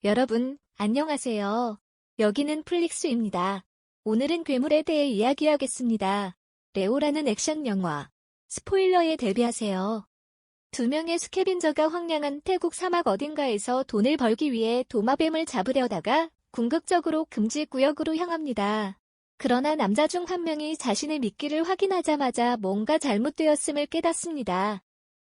여러분, 안녕하세요. 여기는 플릭스입니다. 오늘은 괴물에 대해 이야기하겠습니다. 레오라는 액션 영화. 스포일러에 대비하세요. 두 명의 스캐빈저가 황량한 태국 사막 어딘가에서 돈을 벌기 위해 도마뱀을 잡으려다가 궁극적으로 금지 구역으로 향합니다. 그러나 남자 중 한 명이 자신의 미끼를 확인하자마자 뭔가 잘못되었음을 깨닫습니다.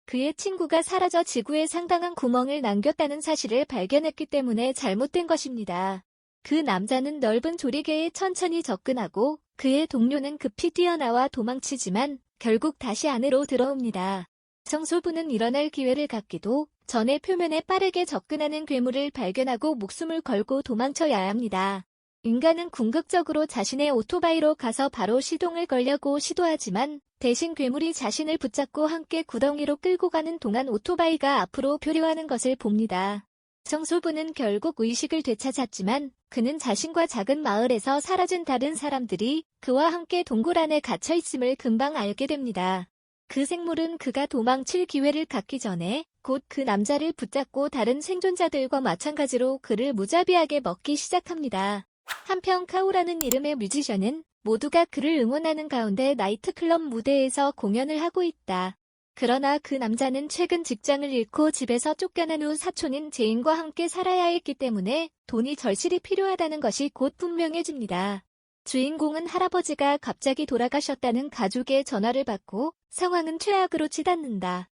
그의 친구가 사라져 지구에 상당한 구멍을 남겼다는 사실을 발견했기 때문에 잘못된 것입니다. 그 남자는 넓은 조리개에 천천히 접근하고 그의 동료는 급히 뛰어나와 도망치지만 결국 다시 안으로 들어옵니다. 성소부는 일어날 기회를 갖기도 전에 표면에 빠르게 접근하는 괴물을 발견하고 목숨을 걸고 도망쳐야 합니다. 인간은 궁극적으로 자신의 오토바이로 가서 바로 시동을 걸려고 시도하지만 대신 괴물이 자신을 붙잡고 함께 구덩이로 끌고 가는 동안 오토바이가 앞으로 표류하는 것을 봅니다. 성소부는 결국 의식을 되찾았지만 그는 자신과 작은 마을에서 사라진 다른 사람들이 그와 함께 동굴 안에 갇혀 있음을 금방 알게 됩니다. 그 생물은 그가 도망칠 기회를 갖기 전에 곧 그 남자를 붙잡고 다른 생존자들과 마찬가지로 그를 무자비하게 먹기 시작합니다. 한편 카오라는 이름의 뮤지션은 모두가 그를 응원하는 가운데 나이트클럽 무대에서 공연을 하고 있다. 그러나 그 남자는 최근 직장을 잃고 집에서 쫓겨난 후 사촌인 제인과 함께 살아야 했기 때문에 돈이 절실히 필요하다는 것이 곧 분명해집니다. 주인공은 할아버지가 갑자기 돌아가셨다는 가족의 전화를 받고 상황은 최악으로 치닫는다.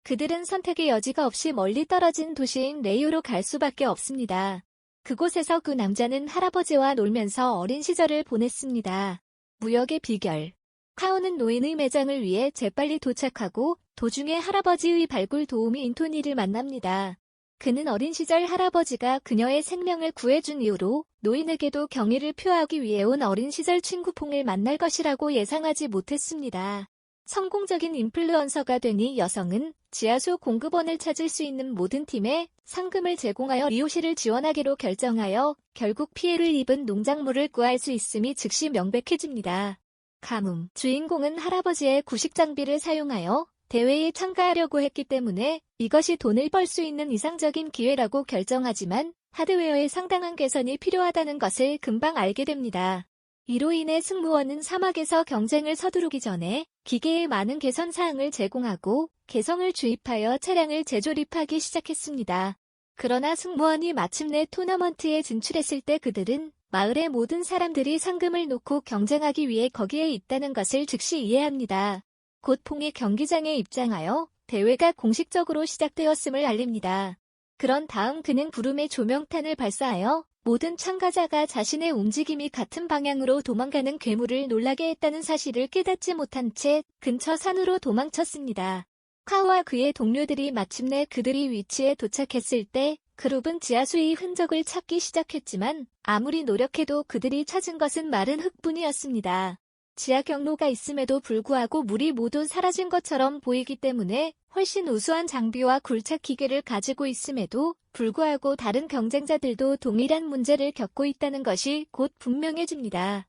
그들은 선택의 여지가 없이 멀리 떨어진 도시인 레이오로 갈 수밖에 없습니다. 그곳에서 그 남자는 할아버지와 놀면서 어린 시절을 보냈습니다. 무역의 비결. 카오는 노인의 매장을 위해 재빨리 도착하고 도중에 할아버지의 발굴 도우미인 토니를 만납니다. 그는 어린 시절 할아버지가 그녀의 생명을 구해준 이후로 노인에게도 경의를 표하기 위해 온 어린 시절 친구 퐁을 만날 것이라고 예상하지 못했습니다. 성공적인 인플루언서가 된 이 여성은 지하수 공급원을 찾을 수 있는 모든 팀에 상금을 제공하여 리오시를 지원하기로 결정하여 결국 피해를 입은 농작물을 구할 수 있음이 즉시 명백해집니다. 가뭄. 주인공은 할아버지의 구식 장비를 사용하여 대회에 참가하려고 했기 때문에 이것이 돈을 벌 수 있는 이상적인 기회라고 결정하지만 하드웨어에 상당한 개선이 필요하다는 것을 금방 알게 됩니다. 이로 인해 승무원은 사막에서 경쟁을 서두르기 전에 기계에 많은 개선 사항을 제공하고 개성을 주입하여 차량을 재조립하기 시작했습니다. 그러나 승무원이 마침내 토너먼트에 진출했을 때 그들은 마을의 모든 사람들이 상금을 놓고 경쟁하기 위해 거기에 있다는 것을 즉시 이해합니다. 곧 퐁이 경기장에 입장하여 대회가 공식적으로 시작되었음을 알립니다. 그런 다음 그는 구름의 조명탄을 발사하여 모든 참가자가 자신의 움직임이 같은 방향으로 도망가는 괴물을 놀라게 했다는 사실을 깨닫지 못한 채 근처 산으로 도망쳤습니다. 카오와 그의 동료들이 마침내 그들이 위치에 도착했을 때 그룹은 지하수의 흔적을 찾기 시작했지만 아무리 노력해도 그들이 찾은 것은 마른 흙뿐이었습니다. 지하 경로가 있음에도 불구하고 물이 모두 사라진 것처럼 보이기 때문에 훨씬 우수한 장비와 굴착 기계를 가지고 있음에도 불구하고 다른 경쟁자들도 동일한 문제를 겪고 있다는 것이 곧 분명해집니다.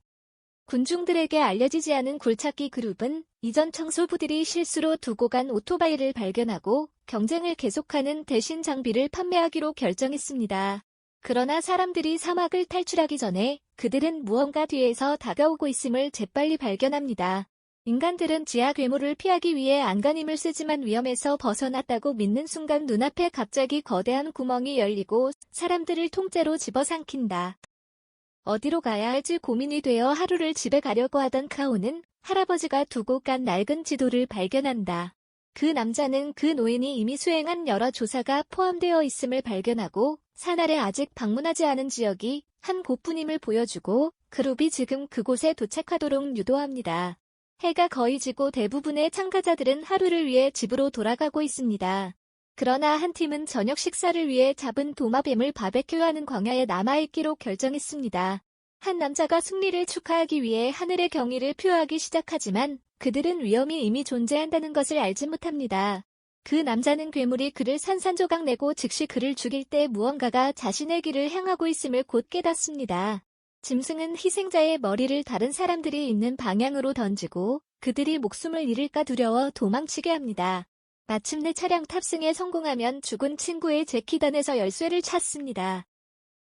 군중들에게 알려지지 않은 굴착기 그룹은 이전 청소부들이 실수로 두고 간 오토바이를 발견하고 경쟁을 계속하는 대신 장비를 판매하기로 결정했습니다. 그러나 사람들이 사막을 탈출하기 전에 그들은 무언가 뒤에서 다가오고 있음을 재빨리 발견합니다. 인간들은 지하 괴물을 피하기 위해 안간힘을 쓰지만 위험에서 벗어났다고 믿는 순간 눈앞에 갑자기 거대한 구멍이 열리고 사람들을 통째로 집어삼킨다. 어디로 가야 할지 고민이 되어 하루를 집에 가려고 하던 카오는 할아버지가 두고 간 낡은 지도를 발견한다. 그 남자는 그 노인이 이미 수행한 여러 조사가 포함되어 있음을 발견하고 산 아래 아직 방문하지 않은 지역이 한 곳뿐임을 보여주고 그룹이 지금 그곳에 도착하도록 유도합니다. 해가 거의 지고 대부분의 참가자들은 하루를 위해 집으로 돌아가고 있습니다. 그러나 한 팀은 저녁 식사를 위해 잡은 도마뱀을 바베큐하는 광야에 남아있기로 결정했습니다. 한 남자가 승리를 축하하기 위해 하늘의 경의를 표하기 시작하지만 그들은 위험이 이미 존재한다는 것을 알지 못합니다. 그 남자는 괴물이 그를 산산조각 내고 즉시 그를 죽일 때 무언가가 자신의 길을 향하고 있음을 곧 깨닫습니다. 짐승은 희생자의 머리를 다른 사람들이 있는 방향으로 던지고 그들이 목숨을 잃을까 두려워 도망치게 합니다. 마침내 차량 탑승에 성공하면 죽은 친구의 재키단에서 열쇠를 찾습니다.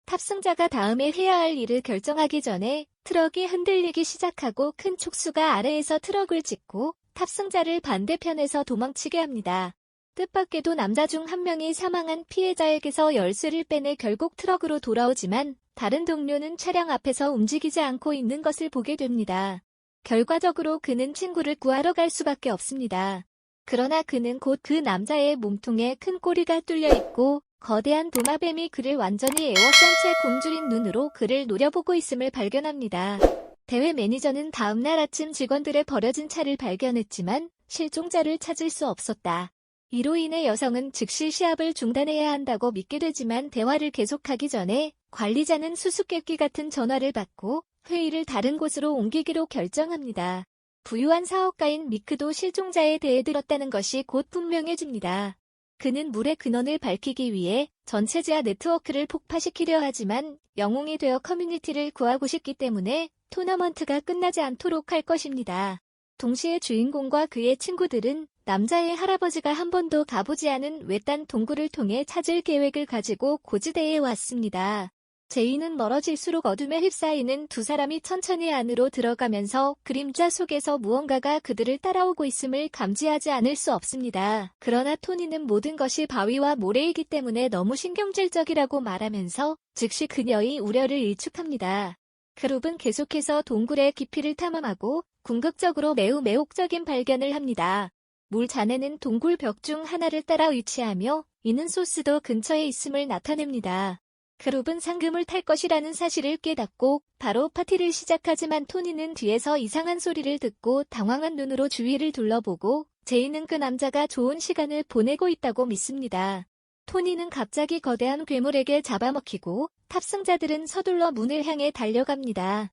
탑승자가 다음에 해야 할 일을 결정하기 전에 트럭이 흔들리기 시작하고 큰 촉수가 아래에서 트럭을 짚고 탑승자를 반대편에서 도망치게 합니다. 뜻밖에도 남자 중 한 명이 사망한 피해자에게서 열쇠를 빼내 결국 트럭으로 돌아오지만 다른 동료는 차량 앞에서 움직이지 않고 있는 것을 보게 됩니다. 결과적으로 그는 친구를 구하러 갈 수밖에 없습니다. 그러나 그는 곧 그 남자의 몸통에 큰 꼬리가 뚫려 있고 거대한 도마뱀이 그를 완전히 에워싼 채 굶주린 눈으로 그를 노려보고 있음을 발견합니다. 대회 매니저는 다음날 아침 직원들의 버려진 차를 발견했지만 실종자를 찾을 수 없었다. 이로 인해 여성은 즉시 시합을 중단해야 한다고 믿게 되지만 대화를 계속하기 전에 관리자는 수수께끼 같은 전화를 받고 회의를 다른 곳으로 옮기기로 결정합니다. 부유한 사업가인 미크도 실종자에 대해 들었다는 것이 곧 분명해집니다. 그는 물의 근원을 밝히기 위해 전체지하 네트워크를 폭파시키려 하지만 영웅이 되어 커뮤니티를 구하고 싶기 때문에 토너먼트가 끝나지 않도록 할 것입니다. 동시에 주인공과 그의 친구들은 남자의 할아버지가 한 번도 가보지 않은 외딴 동굴을 통해 찾을 계획을 가지고 고지대에 왔습니다. 제이는 멀어질수록 어둠에 휩싸이는 두 사람이 천천히 안으로 들어가면서 그림자 속에서 무언가가 그들을 따라오고 있음을 감지하지 않을 수 없습니다. 그러나 토니는 모든 것이 바위와 모래이기 때문에 너무 신경질적이라고 말하면서 즉시 그녀의 우려를 일축합니다. 그룹은 계속해서 동굴의 깊이를 탐험하고 궁극적으로 매우 매혹적인 발견을 합니다. 물 잔해는 동굴 벽 중 하나를 따라 위치하며 이는 소스도 근처에 있음을 나타냅니다. 그룹은 상금을 탈 것이라는 사실을 깨닫고 바로 파티를 시작하지만 토니는 뒤에서 이상한 소리를 듣고 당황한 눈으로 주위를 둘러보고 제이는 그 남자가 좋은 시간을 보내고 있다고 믿습니다. 토니는 갑자기 거대한 괴물에게 잡아먹히고 탑승자들은 서둘러 문을 향해 달려갑니다.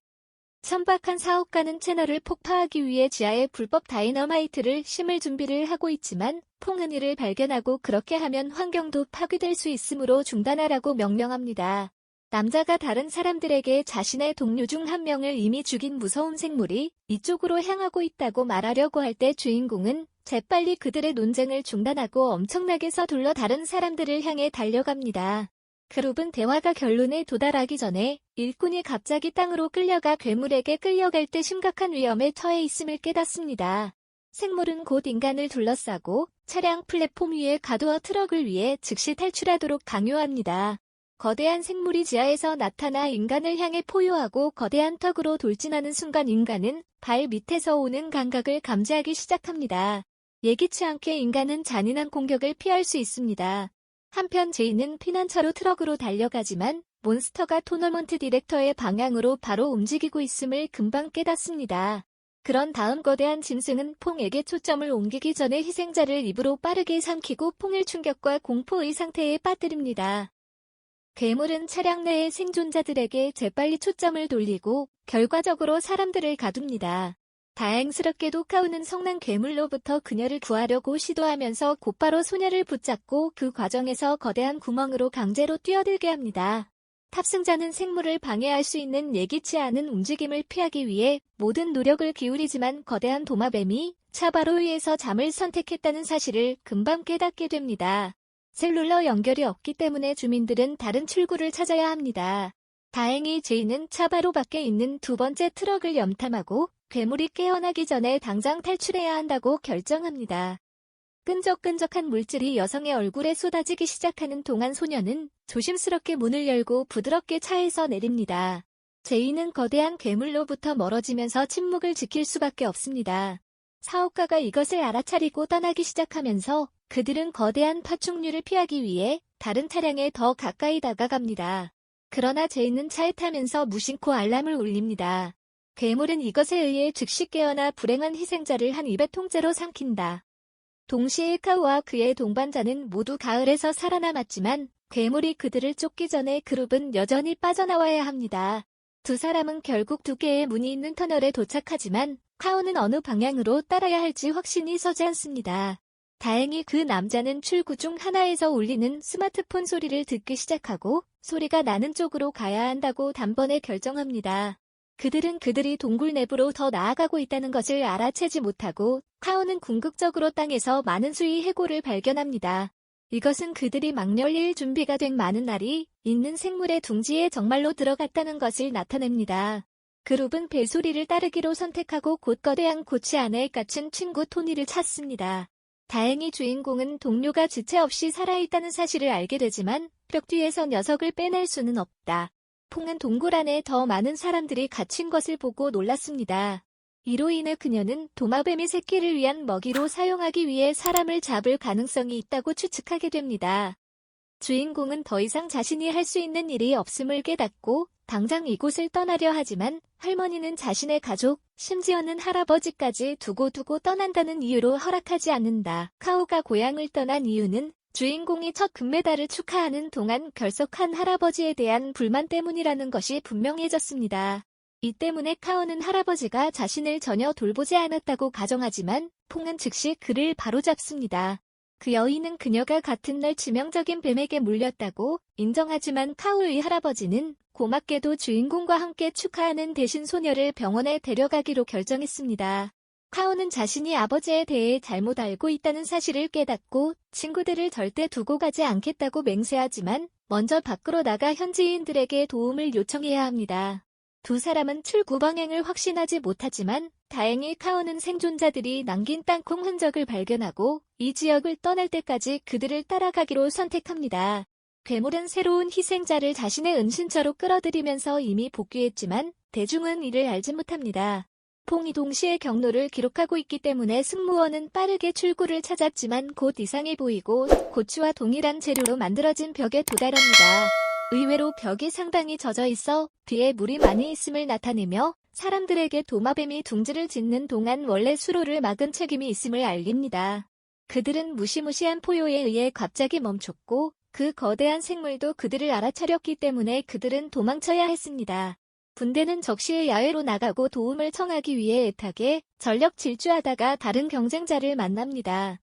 천박한 사업가는 채널을 폭파하기 위해 지하에 불법 다이너마이트를 심을 준비를 하고 있지만 퐁은 이를 발견하고 그렇게 하면 환경도 파괴될 수 있으므로 중단하라고 명령합니다. 남자가 다른 사람들에게 자신의 동료 중 한 명을 이미 죽인 무서운 생물이 이쪽으로 향하고 있다고 말하려고 할 때 주인공은 재빨리 그들의 논쟁을 중단하고 엄청나게 서둘러 다른 사람들을 향해 달려갑니다. 그룹은 대화가 결론에 도달하기 전에 일꾼이 갑자기 땅으로 끌려가 괴물에게 끌려갈 때 심각한 위험에 처해 있음을 깨닫습니다. 생물은 곧 인간을 둘러싸고 차량 플랫폼 위에 가두어 트럭을 위해 즉시 탈출하도록 강요합니다. 거대한 생물이 지하에서 나타나 인간을 향해 포효하고 거대한 턱으로 돌진하는 순간 인간은 발 밑에서 오는 감각을 감지하기 시작합니다. 예기치 않게 인간은 잔인한 공격을 피할 수 있습니다. 한편 제이는 피난처로 트럭으로 달려가지만 몬스터가 토너먼트 디렉터의 방향으로 바로 움직이고 있음을 금방 깨닫습니다. 그런 다음 거대한 짐승은 퐁에게 초점을 옮기기 전에 희생자를 입으로 빠르게 삼키고 퐁을 충격과 공포의 상태에 빠뜨립니다. 괴물은 차량 내의 생존자들에게 재빨리 초점을 돌리고 결과적으로 사람들을 가둡니다. 다행스럽게도 카우는 성난 괴물로부터 그녀를 구하려고 시도하면서 곧바로 소녀를 붙잡고 그 과정에서 거대한 구멍으로 강제로 뛰어들게 합니다. 탑승자는 생물을 방해할 수 있는 예기치 않은 움직임을 피하기 위해 모든 노력을 기울이지만 거대한 도마뱀이 차바로이에서 잠을 선택했다는 사실을 금방 깨닫게 됩니다. 셀룰러 연결이 없기 때문에 주민들은 다른 출구를 찾아야 합니다. 다행히 제이는 차바로 밖에 있는 두 번째 트럭을 염탐하고 괴물이 깨어나기 전에 당장 탈출해야 한다고 결정합니다. 끈적끈적한 물질이 여성의 얼굴에 쏟아지기 시작하는 동안 소녀는 조심스럽게 문을 열고 부드럽게 차에서 내립니다. 제이는 거대한 괴물로부터 멀어지면서 침묵을 지킬 수밖에 없습니다. 사업가가 이것을 알아차리고 떠나기 시작하면서 그들은 거대한 파충류를 피하기 위해 다른 차량에 더 가까이 다가갑니다. 그러나 제이는 차에 타면서 무심코 알람을 울립니다. 괴물은 이것에 의해 즉시 깨어나 불행한 희생자를 한 입에 통째로 삼킨다. 동시에 카우와 그의 동반자는 모두 가을에서 살아남았지만 괴물이 그들을 쫓기 전에 그룹은 여전히 빠져나와야 합니다. 두 사람은 결국 두 개의 문이 있는 터널에 도착하지만 카우는 어느 방향으로 따라야 할지 확신이 서지 않습니다. 다행히 그 남자는 출구 중 하나에서 울리는 스마트폰 소리를 듣기 시작하고 소리가 나는 쪽으로 가야 한다고 단번에 결정합니다. 그들은 그들이 동굴 내부로 더 나아가고 있다는 것을 알아채지 못하고 카오는 궁극적으로 땅에서 많은 수의 해골을 발견합니다. 이것은 그들이 막 열릴 준비가 된 많은 날이 있는 생물의 둥지에 정말로 들어갔다는 것을 나타냅니다. 그룹은 벨소리를 따르기로 선택하고 곧 거대한 고치 안에 갇힌 친구 토니를 찾습니다. 다행히 주인공은 동료가 지체 없이 살아있다는 사실을 알게 되지만 벽 뒤에서 녀석을 빼낼 수는 없다. 퐁은 동굴 안에 더 많은 사람들이 갇힌 것을 보고 놀랐습니다. 이로 인해 그녀는 도마뱀이 새끼를 위한 먹이로 사용하기 위해 사람을 잡을 가능성이 있다고 추측하게 됩니다. 주인공은 더 이상 자신이 할 수 있는 일이 없음을 깨닫고 당장 이곳을 떠나려 하지만 할머니는 자신의 가족, 심지어는 할아버지까지 두고두고 떠난다는 이유로 허락하지 않는다. 카오가 고향을 떠난 이유는 주인공이 첫 금메달을 축하하는 동안 결석한 할아버지에 대한 불만 때문이라는 것이 분명해졌습니다. 이 때문에 카오는 할아버지가 자신을 전혀 돌보지 않았다고 가정하지만 퐁은 즉시 그를 바로잡습니다. 그 여인은 그녀가 같은 날 치명적인 뱀에게 물렸다고 인정하지만 카오의 할아버지는 고맙게도 주인공과 함께 축하하는 대신 소녀를 병원에 데려가기로 결정했습니다. 카오는 자신이 아버지에 대해 잘못 알고 있다는 사실을 깨닫고 친구들을 절대 두고 가지 않겠다고 맹세하지만 먼저 밖으로 나가 현지인들에게 도움을 요청해야 합니다. 두 사람은 출구 방향을 확신하지 못하지만 다행히 카오는 생존자들이 남긴 땅콩 흔적을 발견하고 이 지역을 떠날 때까지 그들을 따라가기로 선택합니다. 괴물은 새로운 희생자를 자신의 은신처로 끌어들이면서 이미 복귀했지만 대중은 이를 알지 못합니다. 퐁이 동시에 경로를 기록하고 있기 때문에 승무원은 빠르게 출구를 찾았지만 곧 이상해 보이고 고추와 동일한 재료로 만들어진 벽에 도달합니다. 의외로 벽이 상당히 젖어 있어 뒤에 물이 많이 있음을 나타내며 사람들에게 도마뱀이 둥지를 짓는 동안 원래 수로를 막은 책임이 있음을 알립니다. 그들은 무시무시한 포효에 의해 갑자기 멈췄고 그 거대한 생물도 그들을 알아차렸기 때문에 그들은 도망쳐야 했습니다. 군대는 적시의 야외로 나가고 도움을 청하기 위해 애타게 전력 질주하다가 다른 경쟁자를 만납니다.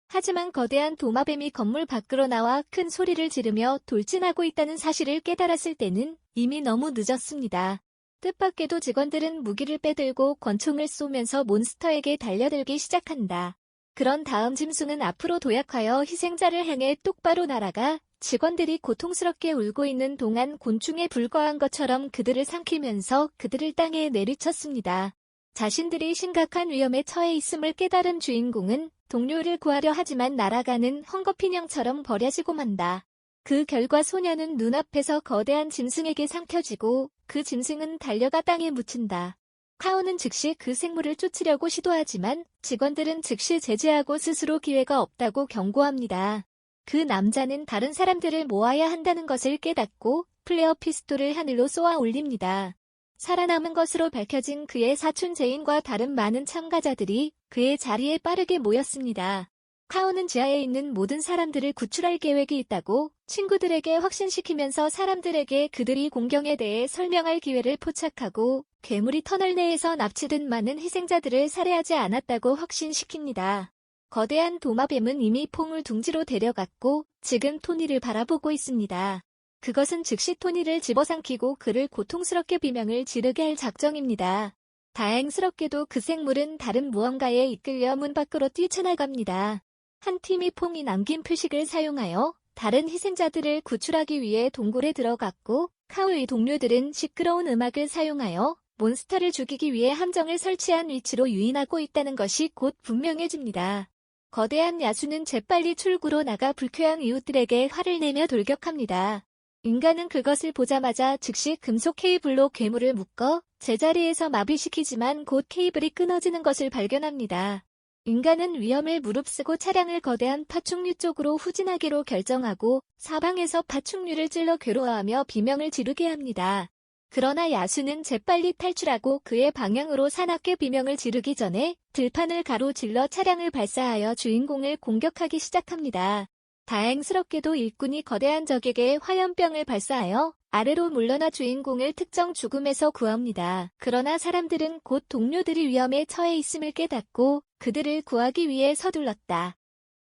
하지만 거대한 도마뱀이 건물 밖으로 나와 큰 소리를 지르며 돌진하고 있다는 사실을 깨달았을 때는 이미 너무 늦었습니다. 뜻밖에도 직원들은 무기를 빼들고 권총을 쏘면서 몬스터에게 달려들기 시작한다. 그런 다음 짐승은 앞으로 도약하여 희생자를 향해 똑바로 날아가 직원들이 고통스럽게 울고 있는 동안 곤충에 불과한 것처럼 그들을 삼키면서 그들을 땅에 내리쳤습니다. 자신들이 심각한 위험에 처해 있음을 깨달은 주인공은 동료를 구하려 하지만 날아가는 헝겊인형처럼 버려지고 만다. 그 결과 소녀는 눈앞에서 거대한 짐승에게 삼켜지고 그 짐승은 달려가 땅에 묻힌다. 카오는 즉시 그 생물을 쫓으려고 시도하지만 직원들은 즉시 제지하고 스스로 기회가 없다고 경고합니다. 그 남자는 다른 사람들을 모아야 한다는 것을 깨닫고 플레어 피스톨을 하늘로 쏘아 올립니다. 살아남은 것으로 밝혀진 그의 사촌 제인과 다른 많은 참가자들이 그의 자리에 빠르게 모였습니다. 카오는 지하에 있는 모든 사람들을 구출할 계획이 있다고 친구들에게 확신시키면서 사람들에게 그들이 공경에 대해 설명할 기회를 포착하고 괴물이 터널 내에서 납치된 많은 희생자들을 살해하지 않았다고 확신시킵니다. 거대한 도마뱀은 이미 퐁을 둥지로 데려갔고 지금 토니를 바라보고 있습니다. 그것은 즉시 토니를 집어삼키고 그를 고통스럽게 비명을 지르게 할 작정입니다. 다행스럽게도 그 생물은 다른 무언가에 이끌려 문 밖으로 뛰쳐나갑니다. 한 팀이 퐁이 남긴 표식을 사용하여 다른 희생자들을 구출하기 위해 동굴에 들어갔고 카오의 동료들은 시끄러운 음악을 사용하여 몬스터를 죽이기 위해 함정을 설치한 위치로 유인하고 있다는 것이 곧 분명해집니다. 거대한 야수는 재빨리 출구로 나가 불쾌한 이웃들에게 화를 내며 돌격합니다. 인간은 그것을 보자마자 즉시 금속 케이블로 괴물을 묶어 제자리에서 마비시키지만 곧 케이블이 끊어지는 것을 발견합니다. 인간은 위험을 무릅쓰고 차량을 거대한 파충류 쪽으로 후진하기로 결정하고 사방에서 파충류를 찔러 괴로워하며 비명을 지르게 합니다. 그러나 야수는 재빨리 탈출하고 그의 방향으로 사납게 비명을 지르기 전에 들판을 가로질러 차량을 발사하여 주인공을 공격하기 시작합니다. 다행스럽게도 일꾼이 거대한 적에게 화염병을 발사하여 아래로 물러나 주인공을 특정 죽음에서 구합니다. 그러나 사람들은 곧 동료들이 위험에 처해 있음을 깨닫고 그들을 구하기 위해 서둘렀다.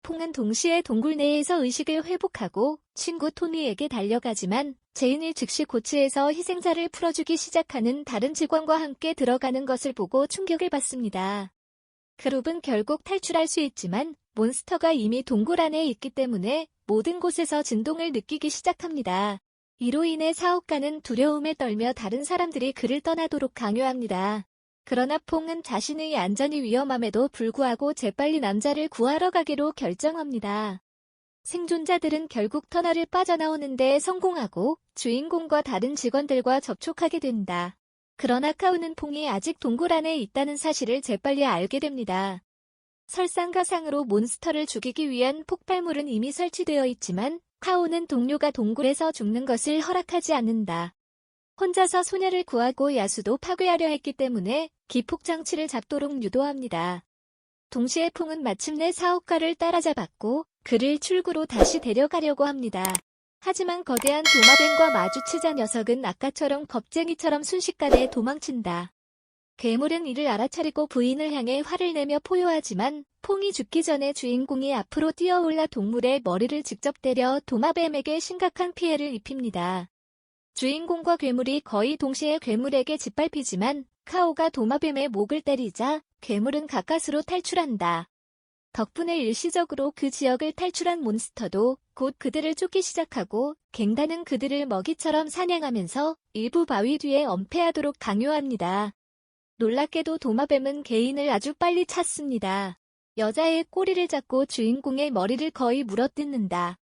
퐁은 동시에 동굴 내에서 의식을 회복하고 친구 토니에게 달려가지만 제인이 즉시 고치에서 희생자를 풀어주기 시작하는 다른 직원과 함께 들어가는 것을 보고 충격을 받습니다. 그룹은 결국 탈출할 수 있지만 몬스터가 이미 동굴 안에 있기 때문에 모든 곳에서 진동을 느끼기 시작합니다. 이로 인해 사업가는 두려움에 떨며 다른 사람들이 그를 떠나도록 강요합니다. 그러나 퐁은 자신의 안전이 위험함에도 불구하고 재빨리 남자를 구하러 가기로 결정합니다. 생존자들은 결국 터널을 빠져나오는 데 성공하고 주인공과 다른 직원들과 접촉하게 된다. 그러나 카우는 퐁이 아직 동굴 안에 있다는 사실을 재빨리 알게 됩니다. 설상가상으로 몬스터를 죽이기 위한 폭발물은 이미 설치되어 있지만 카오는 동료가 동굴에서 죽는 것을 허락하지 않는다. 혼자서 소녀를 구하고 야수도 파괴하려 했기 때문에 기폭장치를 잡도록 유도합니다. 동시에 퐁은 마침내 사업가를 따라잡았고 그를 출구로 다시 데려가려고 합니다. 하지만 거대한 도마뱀과 마주치자 녀석은 아까처럼 겁쟁이처럼 순식간에 도망친다. 괴물은 이를 알아차리고 부인을 향해 화를 내며 포효하지만 퐁이 죽기 전에 주인공이 앞으로 뛰어올라 동물의 머리를 직접 때려 도마뱀에게 심각한 피해를 입힙니다. 주인공과 괴물이 거의 동시에 괴물에게 짓밟히지만 카오가 도마뱀의 목을 때리자 괴물은 가까스로 탈출한다. 덕분에 일시적으로 그 지역을 탈출한 몬스터도 곧 그들을 쫓기 시작하고 갱단은 그들을 먹이처럼 사냥하면서 일부 바위 뒤에 엄폐하도록 강요합니다. 놀랍게도 도마뱀은 개인을 아주 빨리 찾습니다. 여자의 꼬리를 잡고 주인공의 머리를 거의 물어뜯는다.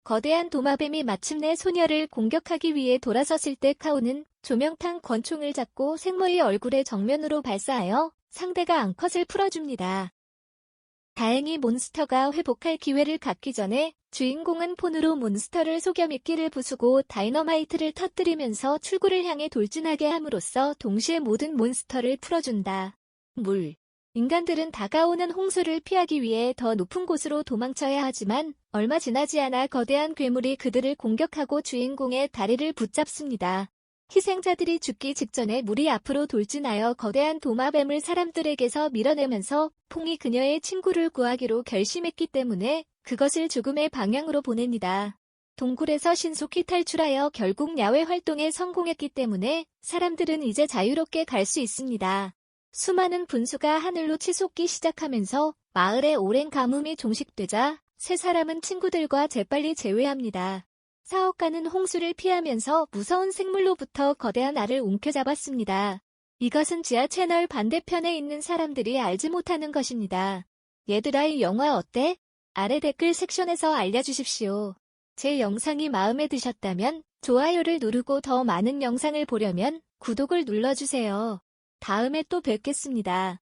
거대한 도마뱀이 마침내 소녀를 공격하기 위해 돌아섰을 때 카오는 조명탄 권총을 잡고 생모의 얼굴에 정면으로 발사하여 상대가 암컷을 풀어줍니다. 다행히 몬스터가 회복할 기회를 갖기 전에 주인공은 폰으로 몬스터를 속여 미끼를 부수고 다이너마이트를 터뜨리면서 출구를 향해 돌진하게 함으로써 동시에 모든 몬스터를 풀어준다. 인간들은 다가오는 홍수를 피하기 위해 더 높은 곳으로 도망쳐야 하지만 얼마 지나지 않아 거대한 괴물이 그들을 공격하고 주인공의 다리를 붙잡습니다. 희생자들이 죽기 직전에 물이 앞으로 돌진하여 거대한 도마뱀을 사람들에게서 밀어내면서 퐁이 그녀의 친구를 구하기로 결심했기 때문에 그것을 죽음의 방향으로 보냅니다. 동굴에서 신속히 탈출하여 결국 야외 활동에 성공했기 때문에 사람들은 이제 자유롭게 갈 수 있습니다. 수많은 분수가 하늘로 치솟기 시작하면서 마을의 오랜 가뭄이 종식되자 세 사람은 친구들과 재빨리 재회합니다. 사업가는 홍수를 피하면서 무서운 생물로부터 거대한 알을 움켜잡았습니다. 이것은 지하 채널 반대편에 있는 사람들이 알지 못하는 것입니다. 얘들아, 이 영화 어때? 아래 댓글 섹션에서 알려주십시오. 제 영상이 마음에 드셨다면 좋아요를 누르고 더 많은 영상을 보려면 구독을 눌러주세요. 다음에 또 뵙겠습니다.